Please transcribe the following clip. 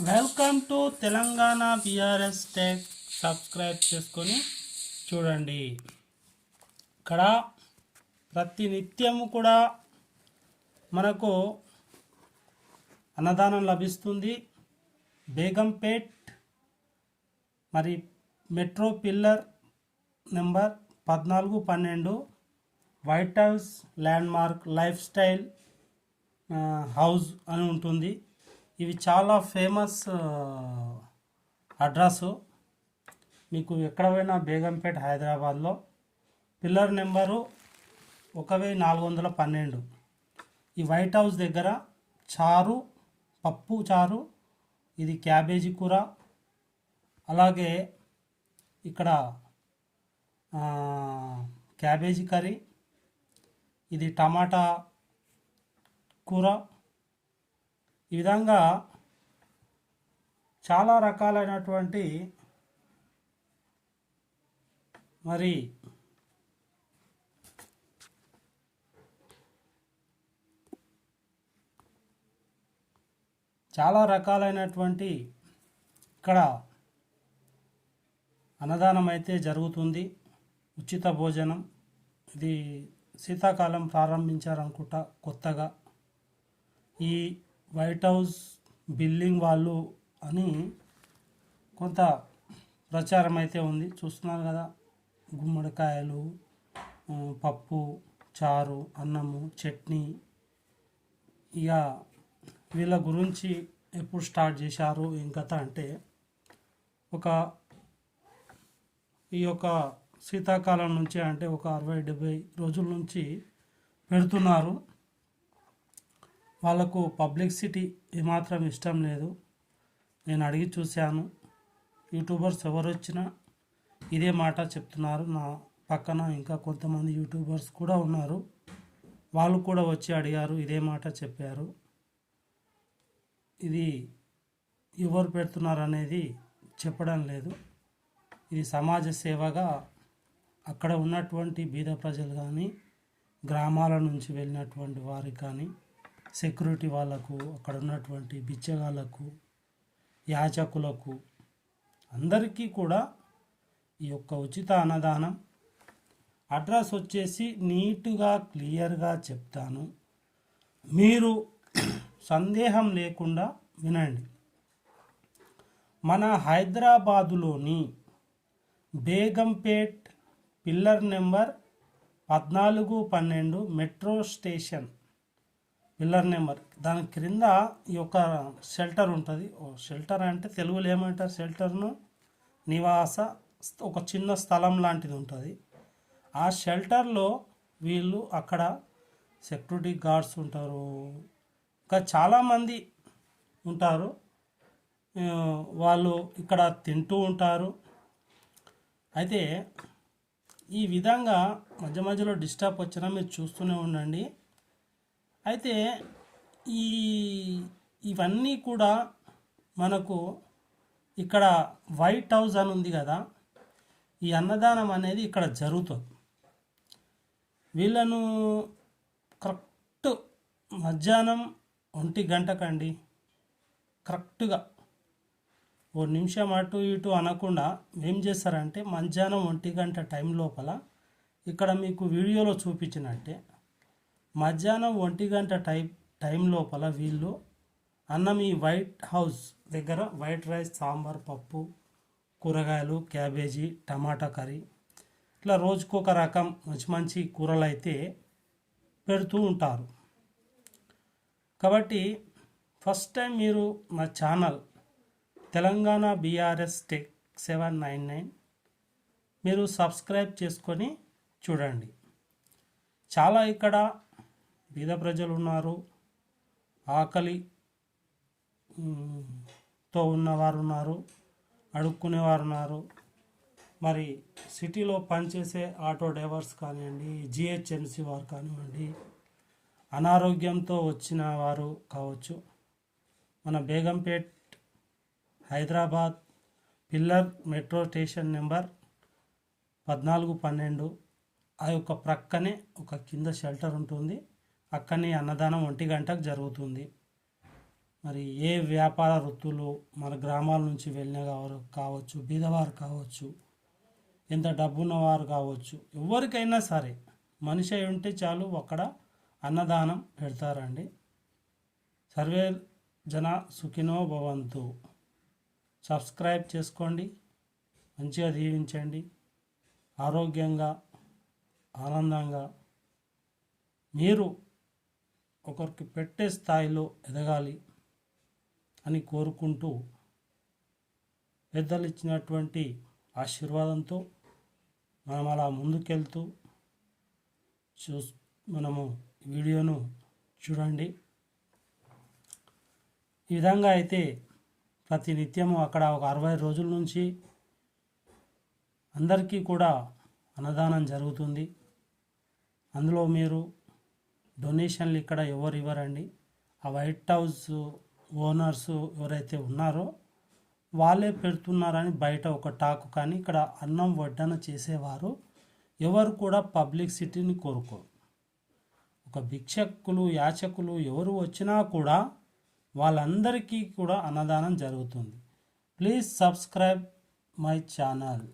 Welcome to Telangana BRS tech. Subscribe చేసుకొని చూడండి. ఇక్కడ ప్రతి నిత్యము కూడా మనకు అన్నదానం లభిస్తుంది. బేగంపేట్ మరి metro pillar number 1412 white house landmark life style house అని ఉంటుంది. ఇవి చాలా ఫేమస్ అడ్రస్. మీకు ఎక్కడ పోయినా బేగంపేట్ హైదరాబాద్లో పిల్లర్ నెంబరు 1412 ఈ వైట్ హౌస్ దగ్గర చారు, పప్పు చారు, ఇది క్యాబేజీ కూర, అలాగే ఇక్కడ క్యాబేజీ కర్రీ, ఇది టమాటా కూర, ఈ విధంగా చాలా రకాలైనటువంటి మరి ఇక్కడ అన్నదానం అయితే జరుగుతుంది. ఉచిత భోజనం. ఇది శీతాకాలం ప్రారంభించారనుకుంటా కొత్తగా. ఈ వైట్ హౌస్ బిల్డింగ్ వాళ్ళు అని కొంత ప్రచారం అయితే ఉంది. చూస్తున్నారు కదా, గుమ్మడికాయలు, పప్పు చారు, అన్నము, చట్నీ. ఇక వీళ్ళ గురించి ఎప్పుడు స్టార్ట్ చేశారు ఏం కథ అంటే, ఈ యొక్క శీతాకాలం నుంచి అంటే ఒక 60-70 రోజుల నుంచి పెడుతున్నారు. వాళ్ళకు పబ్లిసిటీ ఏమాత్రం ఇష్టం లేదు. నేను అడిగి చూశాను. యూట్యూబర్స్ ఎవరు వచ్చినా ఇదే మాట చెప్తున్నారు. నా పక్కన ఇంకా కొంతమంది యూట్యూబర్స్ కూడా ఉన్నారు. వాళ్ళు కూడా వచ్చి అడిగారు, ఇదే మాట చెప్పారు. ఇది ఎవరు పెడుతున్నారు అనేది చెప్పడం లేదు. ఇది సమాజ సేవగా అక్కడ ఉన్నటువంటి బీద ప్రజలు కానీ, గ్రామాల నుంచి వెళ్ళినటువంటి వారికి కానీ, సెక్యూరిటీ వాళ్ళకు, అక్కడ ఉన్నటువంటి బిచ్చగాళ్ళకు, యాచకులకు అందరికీ కూడా ఈ యొక్క ఉచిత అన్నదానం. అడ్రస్ వచ్చేసి నీట్గా క్లియర్గా చెప్తాను, మీరు సందేహం లేకుండా వినండి. మన హైదరాబాదులోని Begumpet pillar number 1412 metro station pillar number, దాని క్రింద ఈ యొక్క షెల్టర్ ఉంటుంది. షెల్టర్ అంటే తెలుగులో ఏమంటారు? షెల్టర్ను నివాస ఒక చిన్న స్థలం లాంటిది ఉంటుంది. ఆ షెల్టర్లో వీళ్ళు అక్కడ సెక్యూరిటీ గార్డ్స్ ఉంటారు, ఇంకా చాలామంది ఉంటారు. వాళ్ళు ఇక్కడ తింటూ ఉంటారు. అయితే ఈ విధంగా మధ్య మధ్యలో డిస్టర్బ్ వచ్చినా మీరు చూస్తూనే ఉండండి. అయితే ఇవన్నీ కూడా మనకు ఇక్కడ వైట్ హౌస్ అని ఉంది కదా, ఈ అన్నదానం అనేది ఇక్కడ జరుగుతుంది. వీళ్ళను కరెక్ట్ మధ్యాహ్నం 1 గంటకండి, కరెక్ట్గా 1 నిమిషం అటు ఇటు అనకుండా ఏం చేస్తారంటే, మధ్యాహ్నం 1 గంట టైం లోపల ఇక్కడ మీకు వీడియోలో చూపించినట్టే మధ్యాహ్నం 1 గంట టైం లోపల వీళ్ళు అన్నం ఈ వైట్ హౌస్ దగ్గర వైట్ రైస్, సాంబార్, పప్పు, కూరగాయలు, క్యాబేజీ, టమాటా కర్రీ, ఇట్లా రోజుకొక రకం మంచి మంచి కూరలు అయితే పెడుతూ ఉంటారు. కాబట్టి ఫస్ట్ టైం మీరు మా ఛానల్ తెలంగాణ బీఆర్ఎస్ టెక్ 799 మీరు సబ్స్క్రైబ్ చేసుకొని చూడండి. చాలా ఇక్కడ బీద ప్రజలు ఉన్నారు, ఆకలితో ఉన్నవారు ఉన్నారు, అడుక్కునేవారు ఉన్నారు. మరి సిటీలో పనిచేసే ఆటో డ్రైవర్స్ కానివ్వండి, జిహెచ్ఎంసి వారు కానివ్వండి, అనారోగ్యంతో వచ్చిన వారు కావచ్చు. మన Begumpet Hyderabad pillar metro station number 1412 ఆ యొక్క ప్రక్కనే ఒక కింద షెల్టర్ ఉంటుంది. అక్కడనే అన్నదానం 1 గంటకు జరుగుతుంది. మరి ఏ వ్యాపార వృత్తులు మన గ్రామాల నుంచి వెళ్ళిన కావచ్చు, బీదవారు కావచ్చు, ఎంత డబ్బున్నవారు కావచ్చు, ఎవరికైనా సరే మనిషి అయి ఉంటే చాలు అక్కడ అన్నదానం పెడతారండి. సర్వే జన సుఖినో భవంతు. సబ్స్క్రైబ్ చేసుకోండి, మంచిగా దీవించండి, ఆరోగ్యంగా ఆనందంగా మీరు ఒకరికి పెట్టే స్థాయిలో ఎదగాలి అని కోరుకుంటూ పెద్దలు ఇచ్చినటువంటి ఆశీర్వాదంతో మనం అలా ముందుకెళ్తూ మనము వీడియోను చూడండి. ఈ విధంగా అయితే ప్రతి నిత్యము అక్కడ ఒక 60 రోజుల నుంచి అందరికీ కూడా అన్నదానం జరుగుతుంది. అందులో మీరు డొనేషన్లు ఇక్కడ ఎవరు ఇవ్వరండి. ఆ వైట్ హౌస్ ఓనర్స్ ఎవరైతే ఉన్నారో వాళ్ళే పెడుతున్నారని బయట ఒక టాక్. కానీ ఇక్కడ అన్నం వడ్డన చేసేవారు ఎవరు కూడా పబ్లిసిటీని కోరుకోరు. ఒక భిక్షకులు యాచకులు ఎవరు వచ్చినా కూడా వాళ్ళందరికీ కూడా అన్నదానం జరుగుతుంది. Please subscribe my channel.